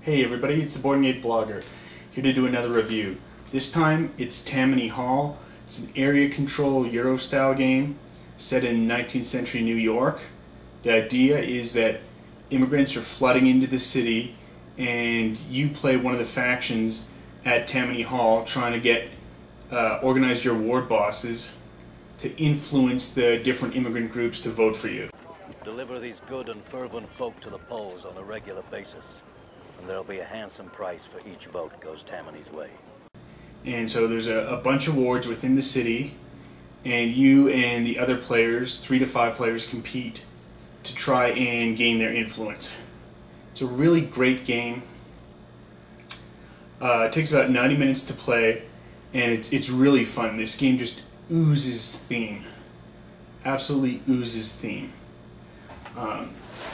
Hey everybody, it's the Boarding Aid Blogger, here to do another review. This time it's Tammany Hall. It's an area control Euro-style game set in 19th century New York. The idea is that immigrants are flooding into the city and you play one of the factions at Tammany Hall trying to get organize your ward bosses to influence the different immigrant groups to vote for you. Deliver these good and fervent folk to the polls on a regular basis, and there'll be a handsome price for each vote goes Tammany's way. And so there's a bunch of wards within the city, and you and the other players, 3 to 5 players, compete to try and gain their influence. It's a really great game. It takes about 90 minutes to play, and it's really fun. This game just oozes theme. Absolutely oozes theme.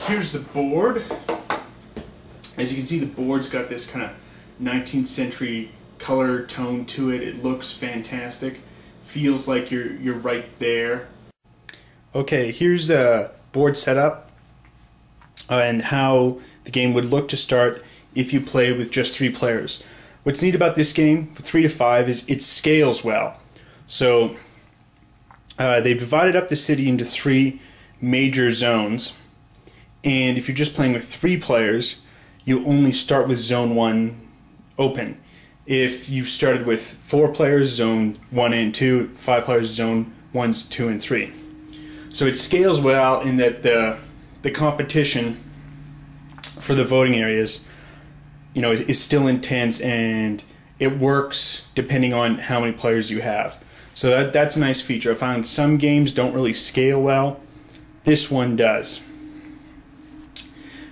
Here's the board. As you can see, the board's got this kind of 19th century color tone to it. It looks fantastic. Feels like you're right there. Okay, here's the board setup and how the game would look to start if you play with just 3 players. What's neat about this game, for 3 to 5, is it scales well. So they've divided up the city into 3 major zones, and if you're just playing with 3 players, you only start with zone 1 open. If you started with 4 players, zone 1 and 2, 5 players, zone 1, 2, and 3. So it scales well in that the competition for the voting areas, you know, is still intense, and it works depending on how many players you have. So that's a nice feature. I found some games don't really scale well. This one does.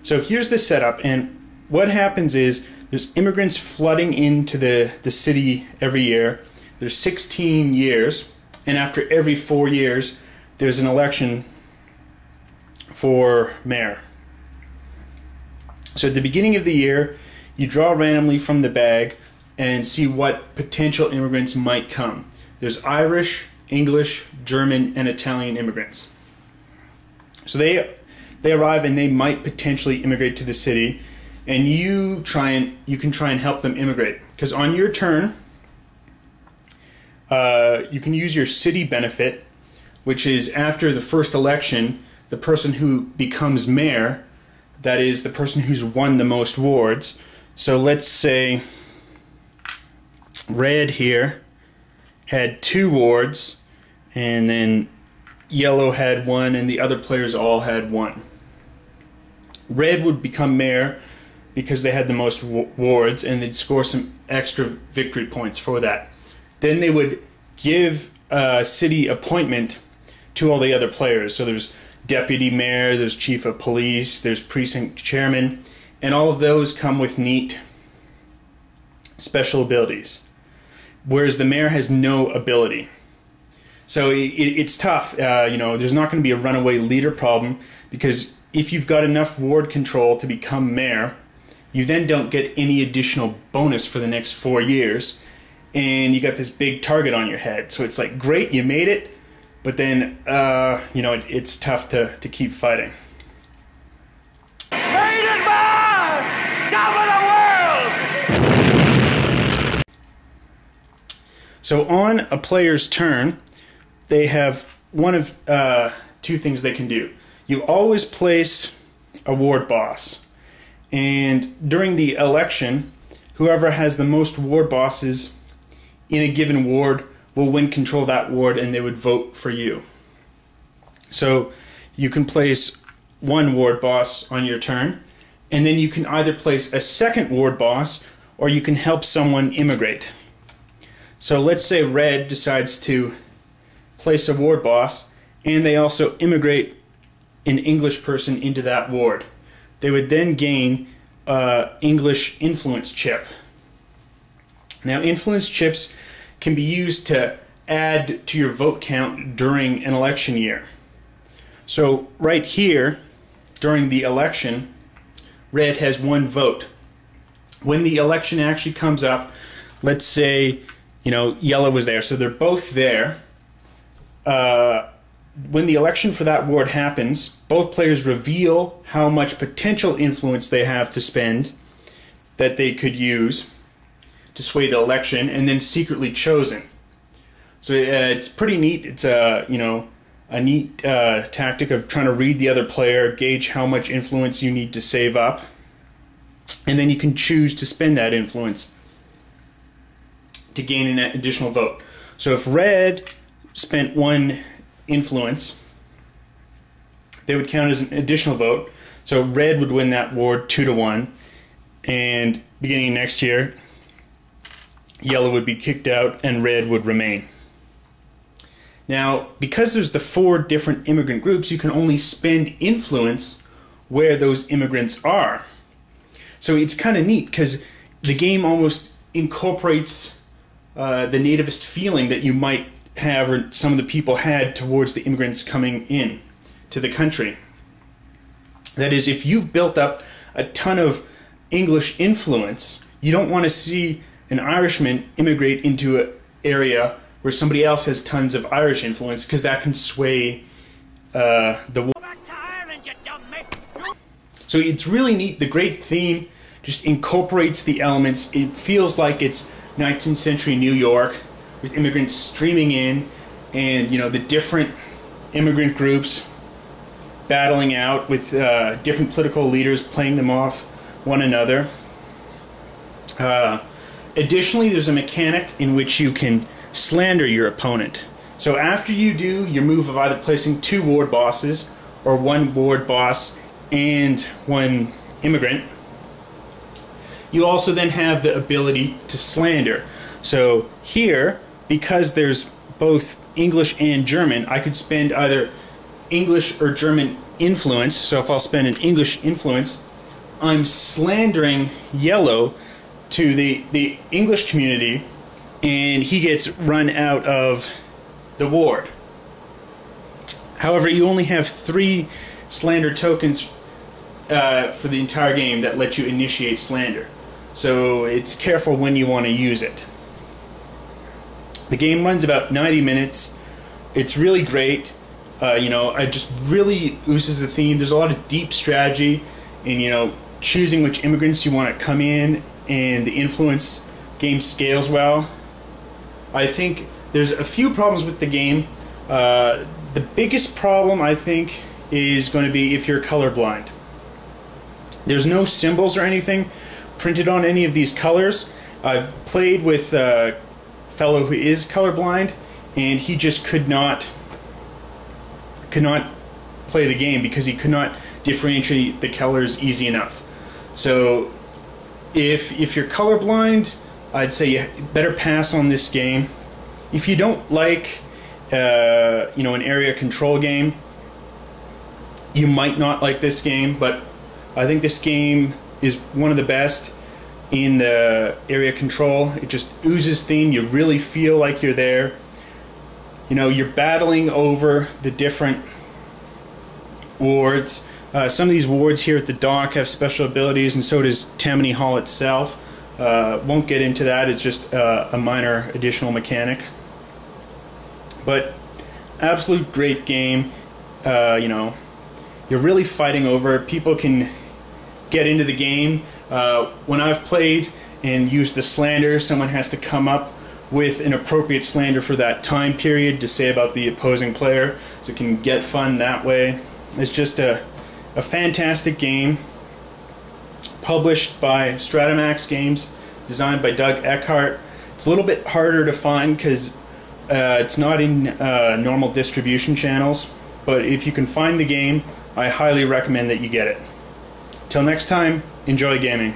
So here's the setup, and what happens is there's immigrants flooding into the city every year. There's 16 years, and after every 4 years there's an election for mayor. So at the beginning of the year you draw randomly from the bag and see what potential immigrants might come. There's Irish, English, German, and Italian immigrants. So they arrive and they might potentially immigrate to the city, and you can try and help them immigrate, because on your turn you can use your city benefit, which is after the first election the person who becomes mayor, that is the person who's won the most wards. So let's say red here had 2 wards, and then yellow had 1, and the other players all had 1. Red would become mayor because they had the most wards, and they'd score some extra victory points for that. Then they would give a city appointment to all the other players. So there's deputy mayor, there's chief of police, there's precinct chairman, and all of those come with neat special abilities, whereas the mayor has no ability. So it's tough. You know, there's not going to be a runaway leader problem, because if you've got enough ward control to become mayor, you then don't get any additional bonus for the next 4 years, and you got this big target on your head. So it's like, great, you made it, but then you know, it's tough to keep fighting. Hated man! Top of the world! So on a player's turn, they have one of 2 things they can do. You always place a ward boss, and during the election, whoever has the most ward bosses in a given ward will win control of that ward, and they would vote for you. So you can place 1 ward boss on your turn, and then you can either place a 2nd ward boss, or you can help someone immigrate. So let's say red decides to place a ward boss, and they also immigrate an English person into that ward. They would then gain English influence chip. Now, influence chips can be used to add to your vote count during an election year. So right here, during the election, red has 1 vote. When the election actually comes up, let's say, you know, yellow was there, so they're both there. When the election for that ward happens, both players reveal how much potential influence they have to spend, that they could use to sway the election, and then secretly chosen. So it's pretty neat. It's a neat tactic of trying to read the other player, gauge how much influence you need to save up, and then you can choose to spend that influence to gain an additional vote. So if red spent 1 influence, they would count as an additional vote. So red would win that ward 2-1, and beginning next year, yellow would be kicked out and red would remain. Now, because there's the 4 different immigrant groups, you can only spend influence where those immigrants are. So it's kind of neat because the game almost incorporates the nativist feeling that you might have, or some of the people had, towards the immigrants coming in to the country. That is, if you've built up a ton of English influence, you don't want to see an Irishman immigrate into an area where somebody else has tons of Irish influence, because that can sway the. So it's really neat. The great theme just incorporates the elements. It feels like it's 19th century New York with immigrants streaming in, and the different immigrant groups battling out with different political leaders playing them off one another. Additionally, there's a mechanic in which you can slander your opponent. So after you do your move of either placing 2 ward bosses or 1 ward boss and 1 immigrant, you also then have the ability to slander. So here, because there's both English and German, I could spend either English or German influence. So if I'll spend an English influence, I'm slandering yellow to the English community, and he gets run out of the ward. However, you only have 3 slander tokens for the entire game that let you initiate slander. So it's careful when you want to use it. The game runs about 90 minutes. It's really great. It just really oozes the theme. There's a lot of deep strategy in, choosing which immigrants you want to come in, and the influence game scales well. I think there's a few problems with the game. The biggest problem, I think, is going to be if you're colorblind. There's no symbols or anything printed on any of these colors. I've played with a fellow who is colorblind, and he just could not play the game because he could not differentiate the colors easy enough. So if you're colorblind, I'd say you better pass on this game. If you don't like an area control game, you might not like this game, but I think this game is one of the best in the area control. It just oozes theme. You really feel like you're there. You're battling over the different wards. Some of these wards here at the dock have special abilities, and so does Tammany Hall itself. Won't get into that. It's just a minor additional mechanic. But absolute great game. You're really fighting over it. People can get into the game. When I've played and used the slander, someone has to come up with an appropriate slander for that time period to say about the opposing player, so it can get fun that way. It's just a fantastic game, published by StrataMax Games, designed by Eckhart. It's a little bit harder to find because it's not in normal distribution channels, but if you can find the game, I highly recommend that you get it. Till next time, enjoy gaming.